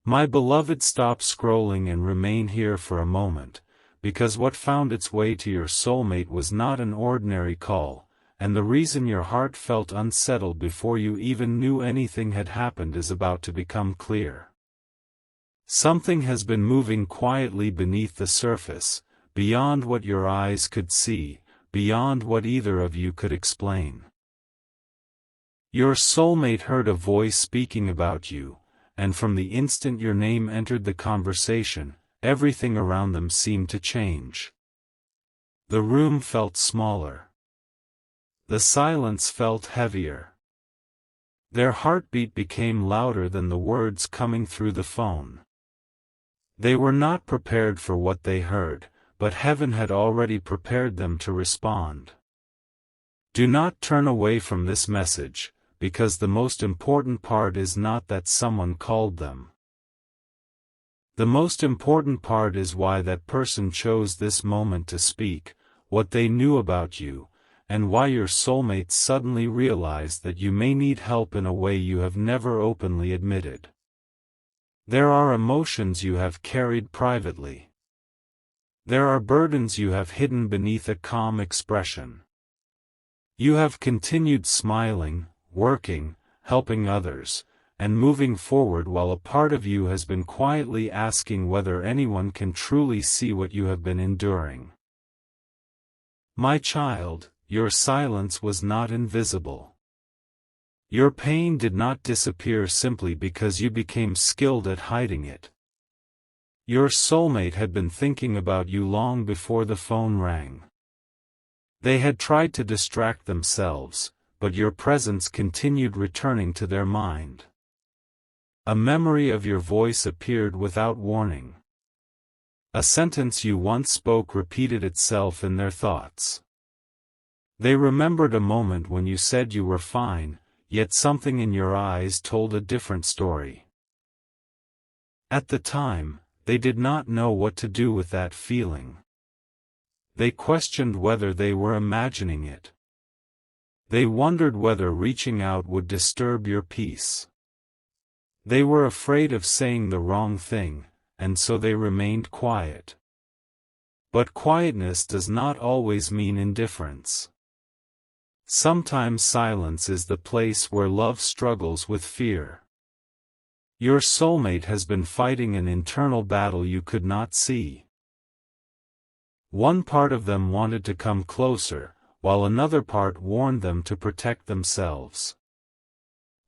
My beloved, stop scrolling and remain here for a moment, because what found its way to your soulmate was not an ordinary call, and the reason your heart felt unsettled before you even knew anything had happened is about to become clear. Something has been moving quietly beneath the surface, beyond what your eyes could see, beyond what either of you could explain. Your soulmate heard a voice speaking about you, and from the instant your name entered the conversation, everything around them seemed to change. The room felt smaller. The silence felt heavier. Their heartbeat became louder than the words coming through the phone. They were not prepared for what they heard, but heaven had already prepared them to respond. Do not turn away from this message, because the most important part is not that someone called them. The most important part is why that person chose this moment to speak, what they knew about you, and why your soulmate suddenly realized that you may need help in a way you have never openly admitted. There are emotions you have carried privately. There are burdens you have hidden beneath a calm expression. You have continued smiling, working, helping others, and moving forward while a part of you has been quietly asking whether anyone can truly see what you have been enduring. My child, your silence was not invisible. Your pain did not disappear simply because you became skilled at hiding it. Your soulmate had been thinking about you long before the phone rang. They had tried to distract themselves, but your presence continued returning to their mind. A memory of your voice appeared without warning. A sentence you once spoke repeated itself in their thoughts. They remembered a moment when you said you were fine, yet something in your eyes told a different story. At the time, they did not know what to do with that feeling. They questioned whether they were imagining it. They wondered whether reaching out would disturb your peace. They were afraid of saying the wrong thing, and so they remained quiet. But quietness does not always mean indifference. Sometimes silence is the place where love struggles with fear. Your soulmate has been fighting an internal battle you could not see. One part of them wanted to come closer, while another part warned them to protect themselves.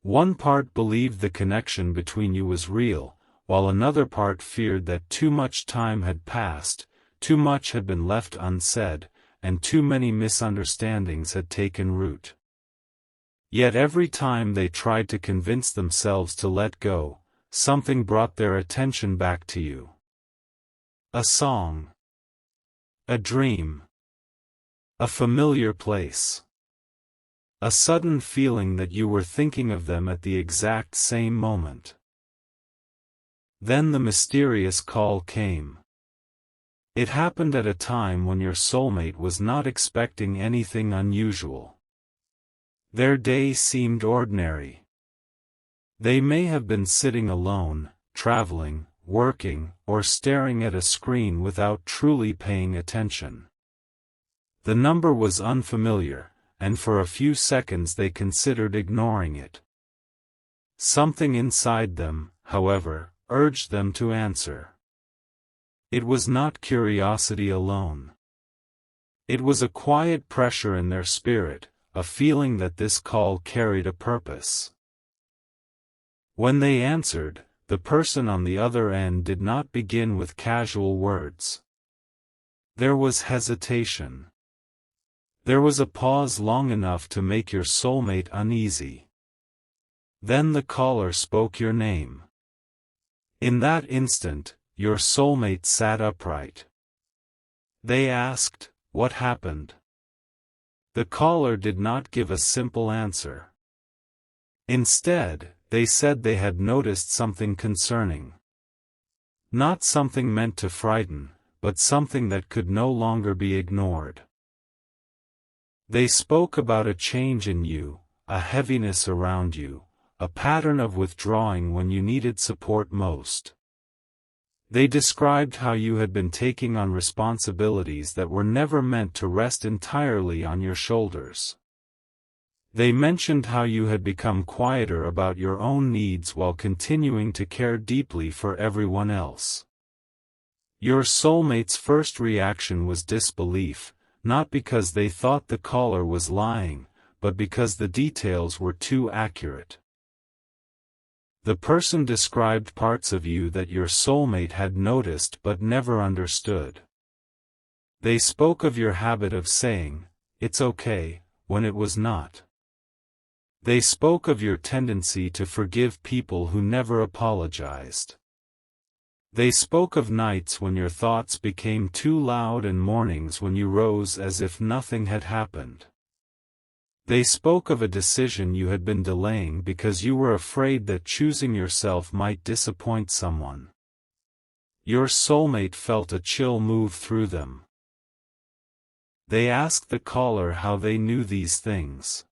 One part believed the connection between you was real, while another part feared that too much time had passed, too much had been left unsaid, and too many misunderstandings had taken root. Yet every time they tried to convince themselves to let go, something brought their attention back to you. A song. A dream. A familiar place. A sudden feeling that you were thinking of them at the exact same moment. Then the mysterious call came. It happened at a time when your soulmate was not expecting anything unusual. Their day seemed ordinary. They may have been sitting alone, traveling, working, or staring at a screen without truly paying attention. The number was unfamiliar, and for a few seconds they considered ignoring it. Something inside them, however, urged them to answer. It was not curiosity alone. It was a quiet pressure in their spirit, a feeling that this call carried a purpose. When they answered, the person on the other end did not begin with casual words. There was hesitation. There was a pause long enough to make your soulmate uneasy. Then the caller spoke your name. In that instant, your soulmate sat upright. They asked, "What happened?" The caller did not give a simple answer. Instead, they said they had noticed something concerning. Not something meant to frighten, but something that could no longer be ignored. They spoke about a change in you, a heaviness around you, a pattern of withdrawing when you needed support most. They described how you had been taking on responsibilities that were never meant to rest entirely on your shoulders. They mentioned how you had become quieter about your own needs while continuing to care deeply for everyone else. Your soulmate's first reaction was disbelief, not because they thought the caller was lying, but because the details were too accurate. The person described parts of you that your soulmate had noticed but never understood. They spoke of your habit of saying, "It's okay," when it was not. They spoke of your tendency to forgive people who never apologized. They spoke of nights when your thoughts became too loud and mornings when you rose as if nothing had happened. They spoke of a decision you had been delaying because you were afraid that choosing yourself might disappoint someone. Your soulmate felt a chill move through them. They asked the caller how they knew these things.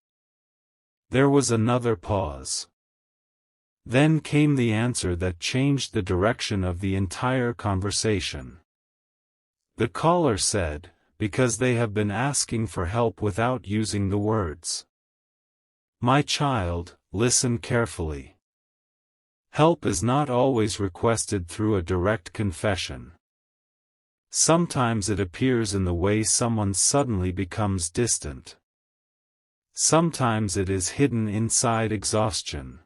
There was another pause. Then came the answer that changed the direction of the entire conversation. The caller said, "Because they have been asking for help without using the words." My child, listen carefully. Help is not always requested through a direct confession. Sometimes it appears in the way someone suddenly becomes distant. Sometimes it is hidden inside exhaustion.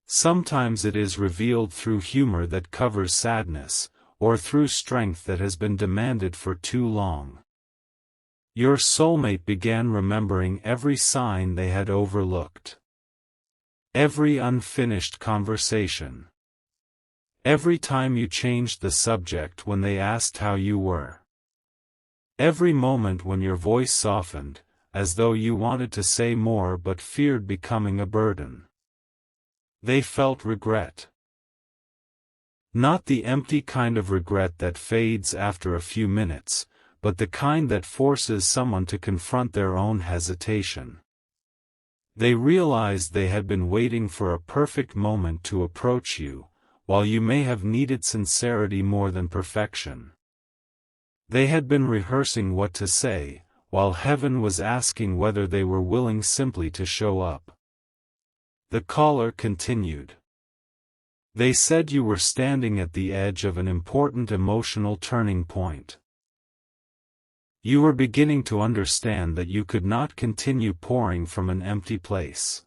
Sometimes it is revealed through humor that covers sadness, or through strength that has been demanded for too long. Your soulmate began remembering every sign they had overlooked. Every unfinished conversation. Every time you changed the subject when they asked how you were. Every moment when your voice softened, as though you wanted to say more but feared becoming a burden. They felt regret. Not the empty kind of regret that fades after a few minutes, but the kind that forces someone to confront their own hesitation. They realized they had been waiting for a perfect moment to approach you, while you may have needed sincerity more than perfection. They had been rehearsing what to say, while heaven was asking whether they were willing simply to show up. The caller continued. They said you were standing at the edge of an important emotional turning point. You were beginning to understand that you could not continue pouring from an empty place.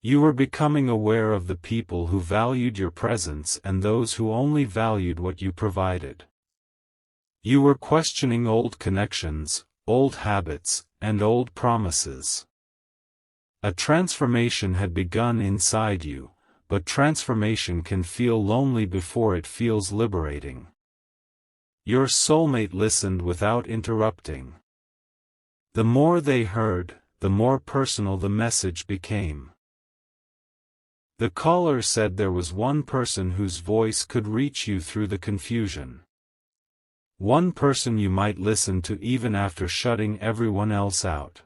You were becoming aware of the people who valued your presence and those who only valued what you provided. You were questioning old connections, old habits, and old promises. A transformation had begun inside you, but transformation can feel lonely before it feels liberating. Your soulmate listened without interrupting. The more they heard, the more personal the message became. The caller said there was one person whose voice could reach you through the confusion. One person you might listen to even after shutting everyone else out.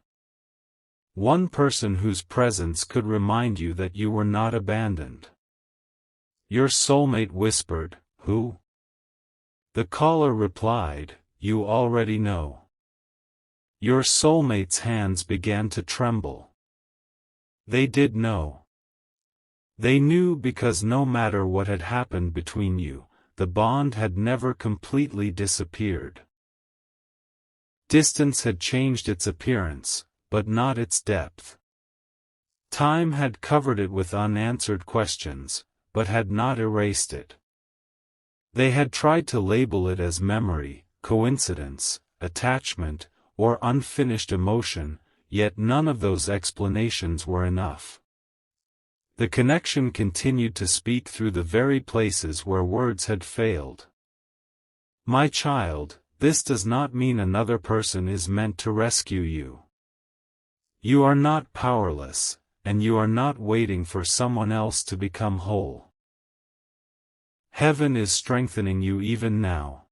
One person whose presence could remind you that you were not abandoned. Your soulmate whispered, "Who?" The caller replied, "You already know." Your soulmate's hands began to tremble. They did know. They knew because no matter what had happened between you, the bond had never completely disappeared. Distance had changed its appearance, but not its depth. Time had covered it with unanswered questions, but had not erased it. They had tried to label it as memory, coincidence, attachment, or unfinished emotion, yet none of those explanations were enough. The connection continued to speak through the very places where words had failed. My child, this does not mean another person is meant to rescue you. You are not powerless, and you are not waiting for someone else to become whole. Heaven is strengthening you even now.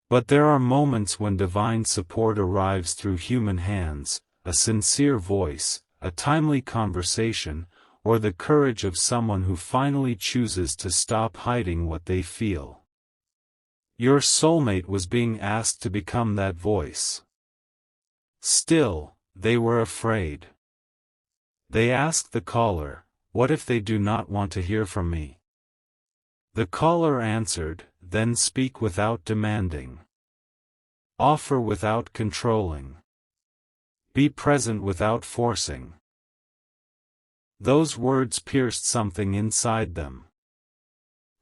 But there are moments when divine support arrives through human hands, a sincere voice, a timely conversation, or the courage of someone who finally chooses to stop hiding what they feel. Your soulmate was being asked to become that voice. Still, they were afraid. They asked the caller, "What if they do not want to hear from me?" The caller answered, "Then speak without demanding. Offer without controlling. Be present without forcing." Those words pierced something inside them.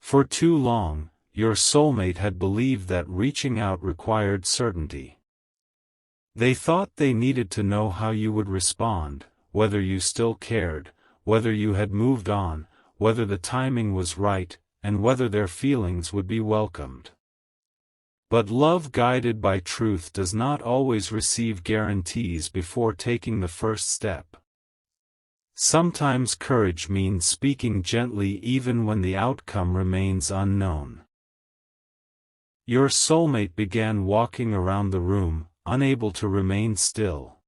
For too long, your soulmate had believed that reaching out required certainty. They thought they needed to know how you would respond, whether you still cared, whether you had moved on, whether the timing was right, and whether their feelings would be welcomed. But love guided by truth does not always receive guarantees before taking the first step. Sometimes courage means speaking gently even when the outcome remains unknown. Your soulmate began walking around the room, unable to remain still.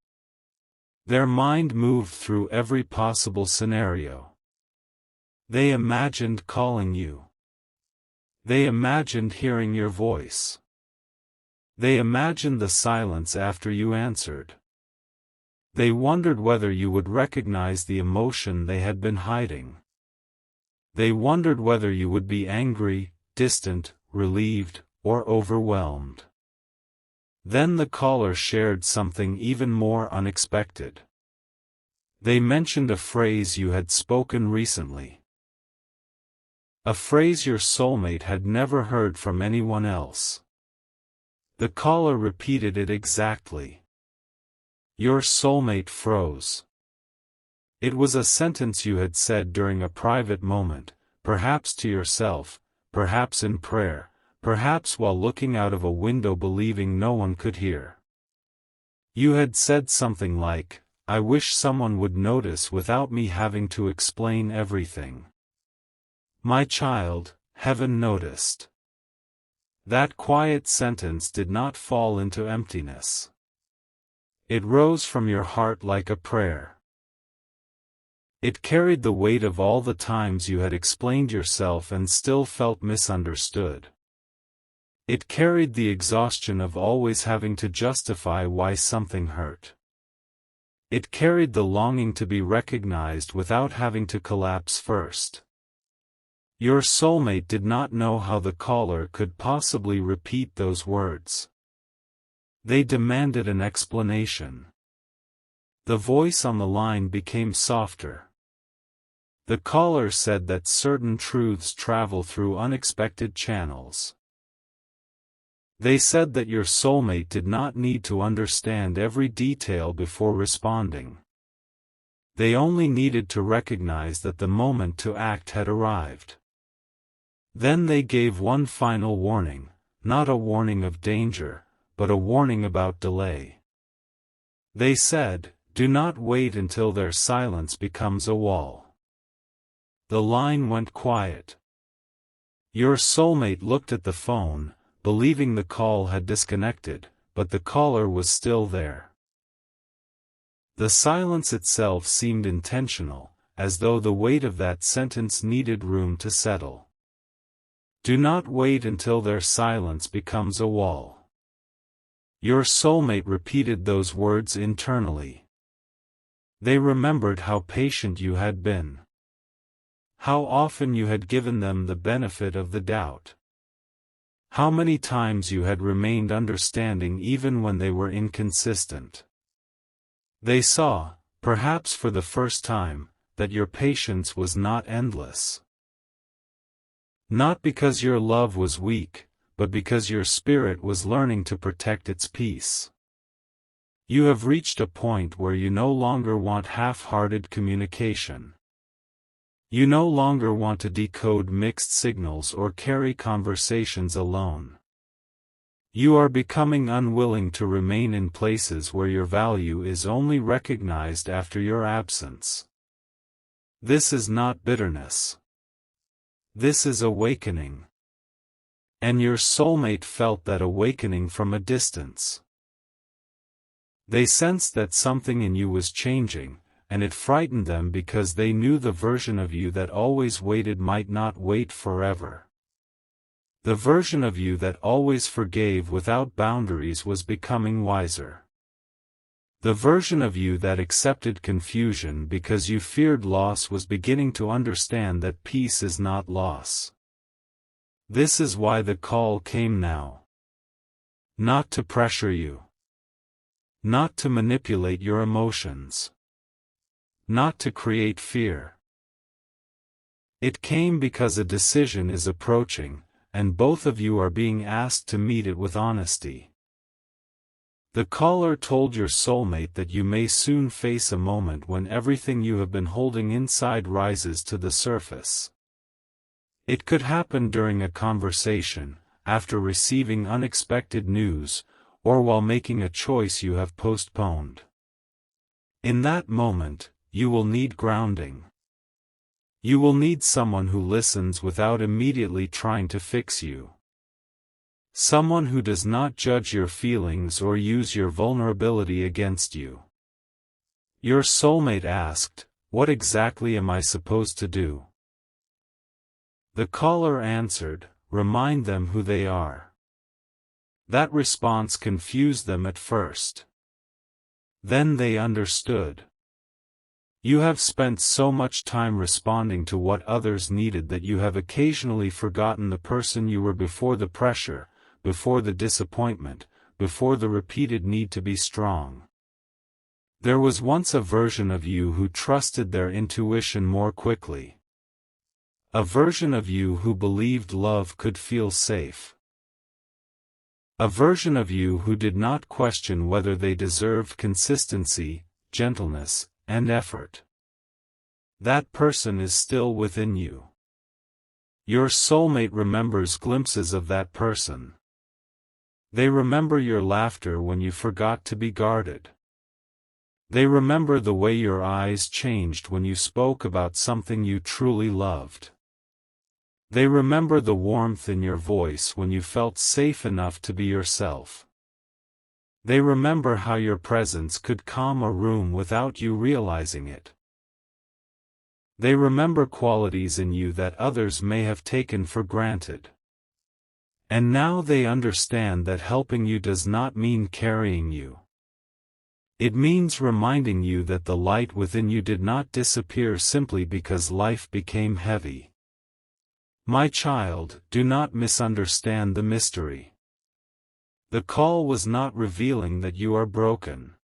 Their mind moved through every possible scenario. They imagined calling you. They imagined hearing your voice. They imagined the silence after you answered. They wondered whether you would recognize the emotion they had been hiding. They wondered whether you would be angry, distant, relieved, or overwhelmed. Then the caller shared something even more unexpected. They mentioned a phrase you had spoken recently. A phrase your soulmate had never heard from anyone else. The caller repeated it exactly. Your soulmate froze. It was a sentence you had said during a private moment, perhaps to yourself, perhaps in prayer, perhaps while looking out of a window believing no one could hear. You had said something like, "I wish someone would notice without me having to explain everything. My child, heaven noticed." That quiet sentence did not fall into emptiness. It rose from your heart like a prayer. It carried the weight of all the times you had explained yourself and still felt misunderstood. It carried the exhaustion of always having to justify why something hurt. It carried the longing to be recognized without having to collapse first. Your soulmate did not know how the caller could possibly repeat those words. They demanded an explanation. The voice on the line became softer. The caller said that certain truths travel through unexpected channels. They said that your soulmate did not need to understand every detail before responding. They only needed to recognize that the moment to act had arrived. Then they gave one final warning, not a warning of danger, but a warning about delay. They said, "Do not wait until their silence becomes a wall." The line went quiet. Your soulmate looked at the phone, believing the call had disconnected, but the caller was still there. The silence itself seemed intentional, as though the weight of that sentence needed room to settle. Do not wait until their silence becomes a wall. Your soulmate repeated those words internally. They remembered how patient you had been. How often you had given them the benefit of the doubt. How many times you had remained understanding even when they were inconsistent. They saw, perhaps for the first time, that your patience was not endless. Not because your love was weak, but because your spirit was learning to protect its peace. You have reached a point where you no longer want half-hearted communication. You no longer want to decode mixed signals or carry conversations alone. You are becoming unwilling to remain in places where your value is only recognized after your absence. This is not bitterness. This is awakening. And your soulmate felt that awakening from a distance. They sensed that something in you was changing, and it frightened them because they knew the version of you that always waited might not wait forever. The version of you that always forgave without boundaries was becoming wiser. The version of you that accepted confusion because you feared loss was beginning to understand that peace is not loss. This is why the call came now. Not to pressure you. Not to manipulate your emotions. Not to create fear. It came because a decision is approaching, and both of you are being asked to meet it with honesty. The caller told your soulmate that you may soon face a moment when everything you have been holding inside rises to the surface. It could happen during a conversation, after receiving unexpected news, or while making a choice you have postponed. In that moment, you will need grounding. You will need someone who listens without immediately trying to fix you. Someone who does not judge your feelings or use your vulnerability against you. Your soulmate asked, "What exactly am I supposed to do?" The caller answered, "Remind them who they are." That response confused them at first. Then they understood. You have spent so much time responding to what others needed that you have occasionally forgotten the person you were before the pressure, before the disappointment, before the repeated need to be strong. There was once a version of you who trusted their intuition more quickly. A version of you who believed love could feel safe. A version of you who did not question whether they deserved consistency, gentleness, and effort. That person is still within you. Your soulmate remembers glimpses of that person. They remember your laughter when you forgot to be guarded. They remember the way your eyes changed when you spoke about something you truly loved. They remember the warmth in your voice when you felt safe enough to be yourself. They remember how your presence could calm a room without you realizing it. They remember qualities in you that others may have taken for granted. And now they understand that helping you does not mean carrying you. It means reminding you that the light within you did not disappear simply because life became heavy. My child, do not misunderstand the mystery. The call was not revealing that you are broken.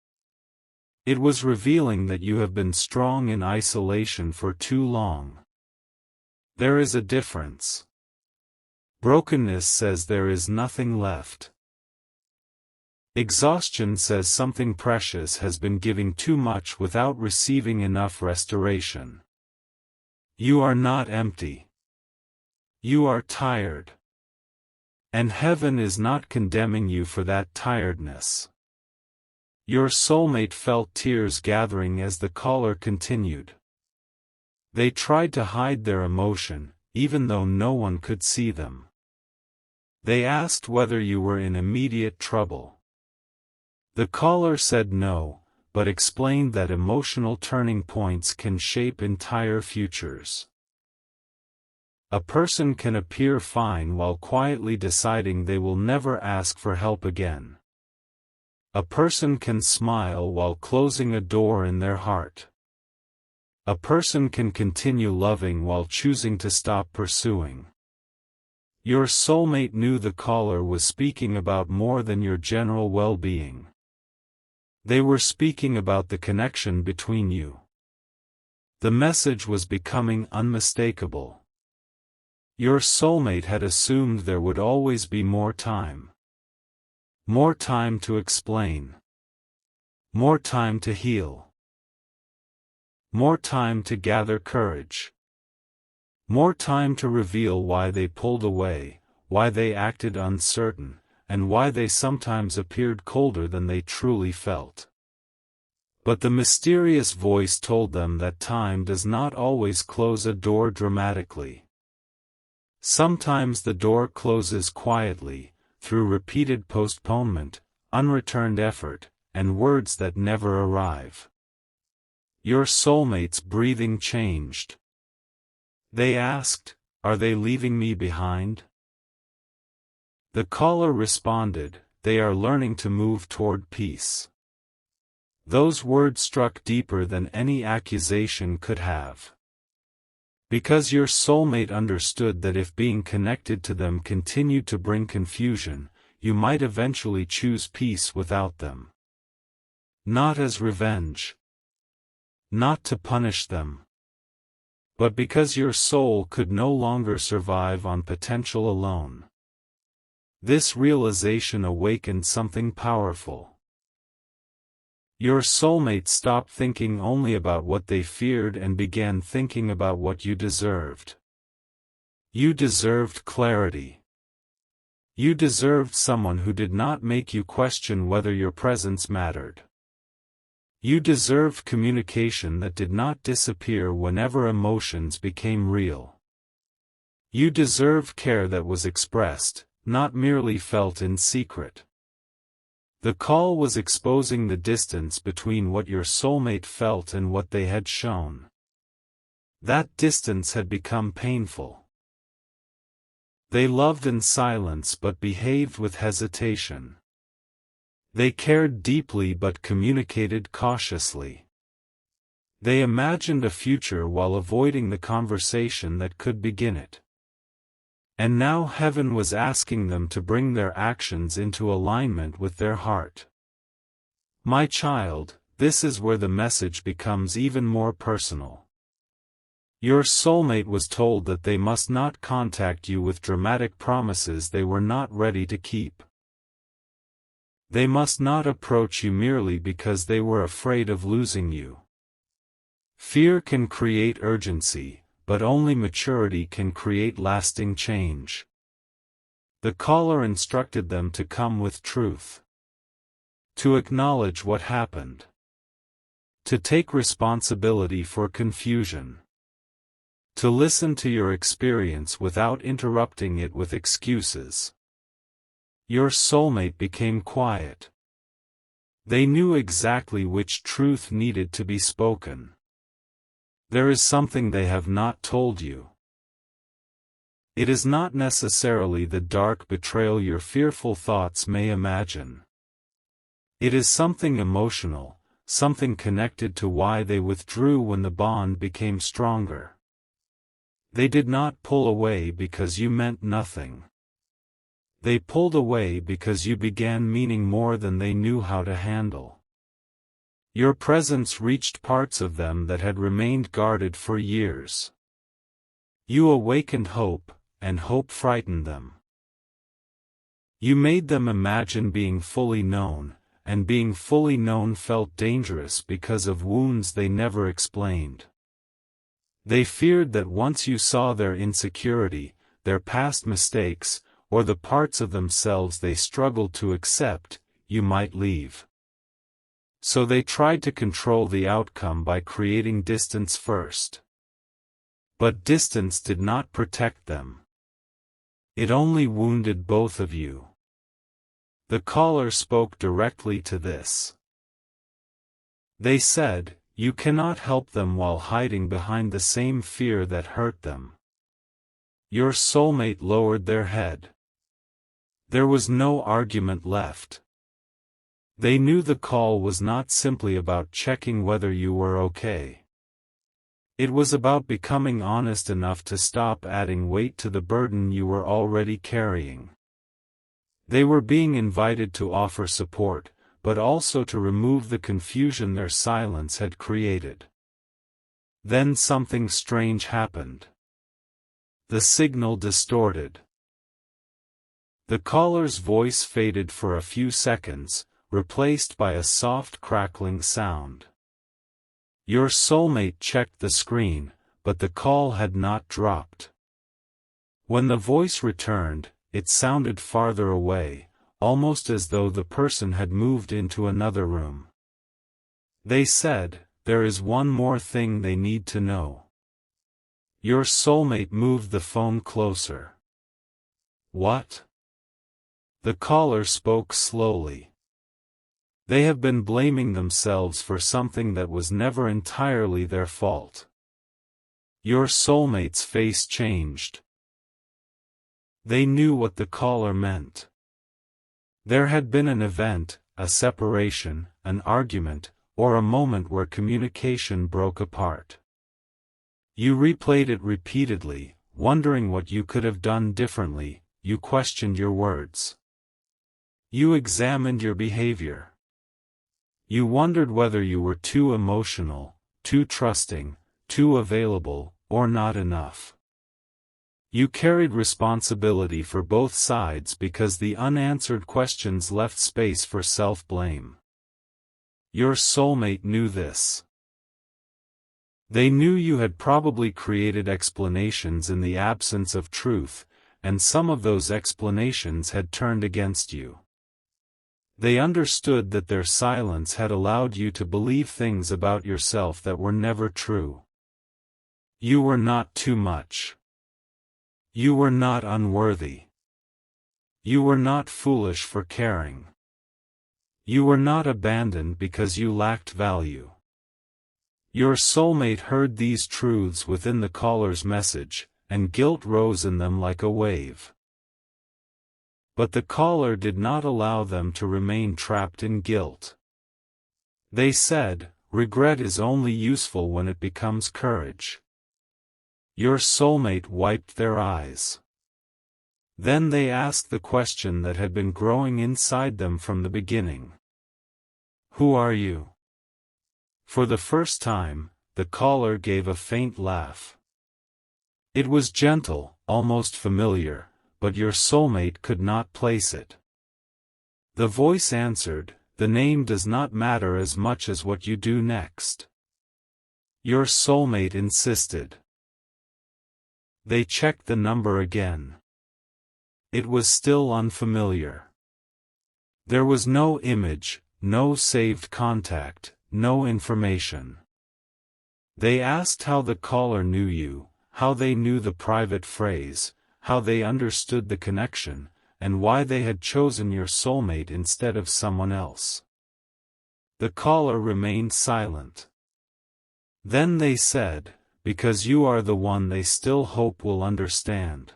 It was revealing that you have been strong in isolation for too long. There is a difference. Brokenness says there is nothing left. Exhaustion says something precious has been giving too much without receiving enough restoration. You are not empty. You are tired. And heaven is not condemning you for that tiredness. Your soulmate felt tears gathering as the caller continued. They tried to hide their emotion, even though no one could see them. They asked whether you were in immediate trouble. The caller said no, but explained that emotional turning points can shape entire futures. A person can appear fine while quietly deciding they will never ask for help again. A person can smile while closing a door in their heart. A person can continue loving while choosing to stop pursuing. Your soulmate knew the caller was speaking about more than your general well-being. They were speaking about the connection between you. The message was becoming unmistakable. Your soulmate had assumed there would always be more time. More time to explain. More time to heal. More time to gather courage. More time to reveal why they pulled away, why they acted uncertain, and why they sometimes appeared colder than they truly felt. But the mysterious voice told them that time does not always close a door dramatically. Sometimes the door closes quietly, through repeated postponement, unreturned effort, and words that never arrive. Your soulmate's breathing changed. They asked, "Are they leaving me behind?" The caller responded, "They are learning to move toward peace." Those words struck deeper than any accusation could have. Because your soulmate understood that if being connected to them continued to bring confusion, you might eventually choose peace without them. Not as revenge. Not to punish them. But because your soul could no longer survive on potential alone. This realization awakened something powerful. Your soulmate stopped thinking only about what they feared and began thinking about what you deserved. You deserved clarity. You deserved someone who did not make you question whether your presence mattered. You deserved communication that did not disappear whenever emotions became real. You deserved care that was expressed, not merely felt in secret. The call was exposing the distance between what your soulmate felt and what they had shown. That distance had become painful. They loved in silence but behaved with hesitation. They cared deeply but communicated cautiously. They imagined a future while avoiding the conversation that could begin it. And now heaven was asking them to bring their actions into alignment with their heart. My child, this is where the message becomes even more personal. Your soulmate was told that they must not contact you with dramatic promises they were not ready to keep. They must not approach you merely because they were afraid of losing you. Fear can create urgency, but only maturity can create lasting change. The caller instructed them to come with truth. To acknowledge what happened. To take responsibility for confusion. To listen to your experience without interrupting it with excuses. Your soulmate became quiet. They knew exactly which truth needed to be spoken. There is something they have not told you. It is not necessarily the dark betrayal your fearful thoughts may imagine. It is something emotional, something connected to why they withdrew when the bond became stronger. They did not pull away because you meant nothing. They pulled away because you began meaning more than they knew how to handle. Your presence reached parts of them that had remained guarded for years. You awakened hope, and hope frightened them. You made them imagine being fully known, and being fully known felt dangerous because of wounds they never explained. They feared that once you saw their insecurity, their past mistakes, or the parts of themselves they struggled to accept, you might leave. So they tried to control the outcome by creating distance first. But distance did not protect them. It only wounded both of you. The caller spoke directly to this. They said, "You cannot help them while hiding behind the same fear that hurt them." Your soulmate lowered their head. There was no argument left. They knew the call was not simply about checking whether you were okay. It was about becoming honest enough to stop adding weight to the burden you were already carrying. They were being invited to offer support, but also to remove the confusion their silence had created. Then something strange happened. The signal distorted. The caller's voice faded for a few seconds, replaced by a soft crackling sound. Your soulmate checked the screen, but the call had not dropped. When the voice returned, it sounded farther away, almost as though the person had moved into another room. They said, "There is one more thing they need to know." Your soulmate moved the phone closer. "What?" The caller spoke slowly. They have been blaming themselves for something that was never entirely their fault. Your soulmate's face changed. They knew what the caller meant. There had been an event, a separation, an argument, or a moment where communication broke apart. You replayed it repeatedly, wondering what you could have done differently. You questioned your words. You examined your behavior. You wondered whether you were too emotional, too trusting, too available, or not enough. You carried responsibility for both sides because the unanswered questions left space for self-blame. Your soulmate knew this. They knew you had probably created explanations in the absence of truth, and some of those explanations had turned against you. They understood that their silence had allowed you to believe things about yourself that were never true. You were not too much. You were not unworthy. You were not foolish for caring. You were not abandoned because you lacked value. Your soulmate heard these truths within the caller's message, and guilt rose in them like a wave. But the caller did not allow them to remain trapped in guilt. They said, "Regret is only useful when it becomes courage." Your soulmate wiped their eyes. Then they asked the question that had been growing inside them from the beginning. Who are you? For the first time, the caller gave a faint laugh. It was gentle, almost familiar, but your soulmate could not place it. The voice answered, "The name does not matter as much as what you do next." Your soulmate insisted. They checked the number again. It was still unfamiliar. There was no image, no saved contact, no information. They asked how the caller knew you, how they knew the private phrase, how they understood the connection, and why they had chosen your soulmate instead of someone else. The caller remained silent. Then they said, "Because you are the one they still hope will understand."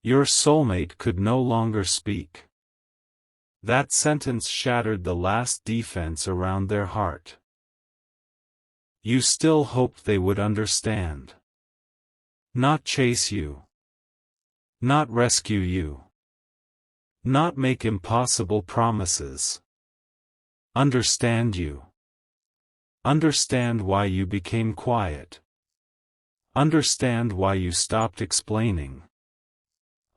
Your soulmate could no longer speak. That sentence shattered the last defense around their heart. You still hoped they would understand. Not chase you. Not rescue you. Not make impossible promises. Understand you. Understand why you became quiet. Understand why you stopped explaining.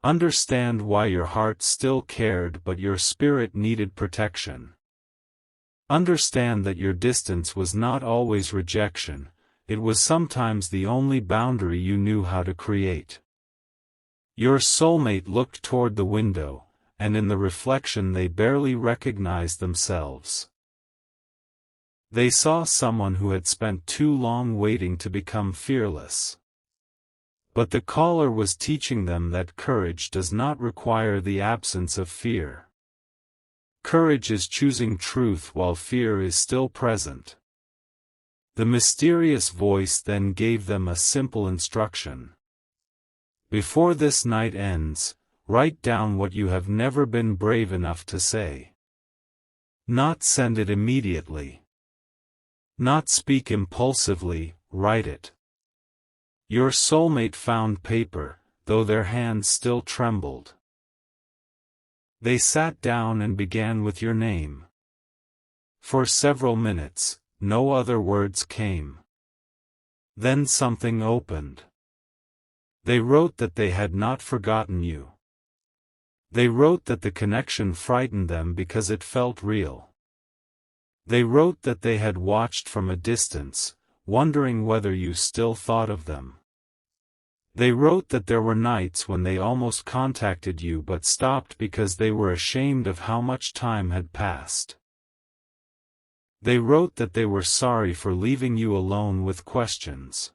Understand why your heart still cared but your spirit needed protection. Understand that your distance was not always rejection, it was sometimes the only boundary you knew how to create. Your soulmate looked toward the window, and in the reflection they barely recognized themselves. They saw someone who had spent too long waiting to become fearless. But the caller was teaching them that courage does not require the absence of fear. Courage is choosing truth while fear is still present. The mysterious voice then gave them a simple instruction. Before this night ends, write down what you have never been brave enough to say. Not send it immediately. Not speak impulsively, write it. Your soulmate found paper, though their hands still trembled. They sat down and began with your name. For several minutes, no other words came. Then something opened. They wrote that they had not forgotten you. They wrote that the connection frightened them because it felt real. They wrote that they had watched from a distance, wondering whether you still thought of them. They wrote that there were nights when they almost contacted you but stopped because they were ashamed of how much time had passed. They wrote that they were sorry for leaving you alone with questions.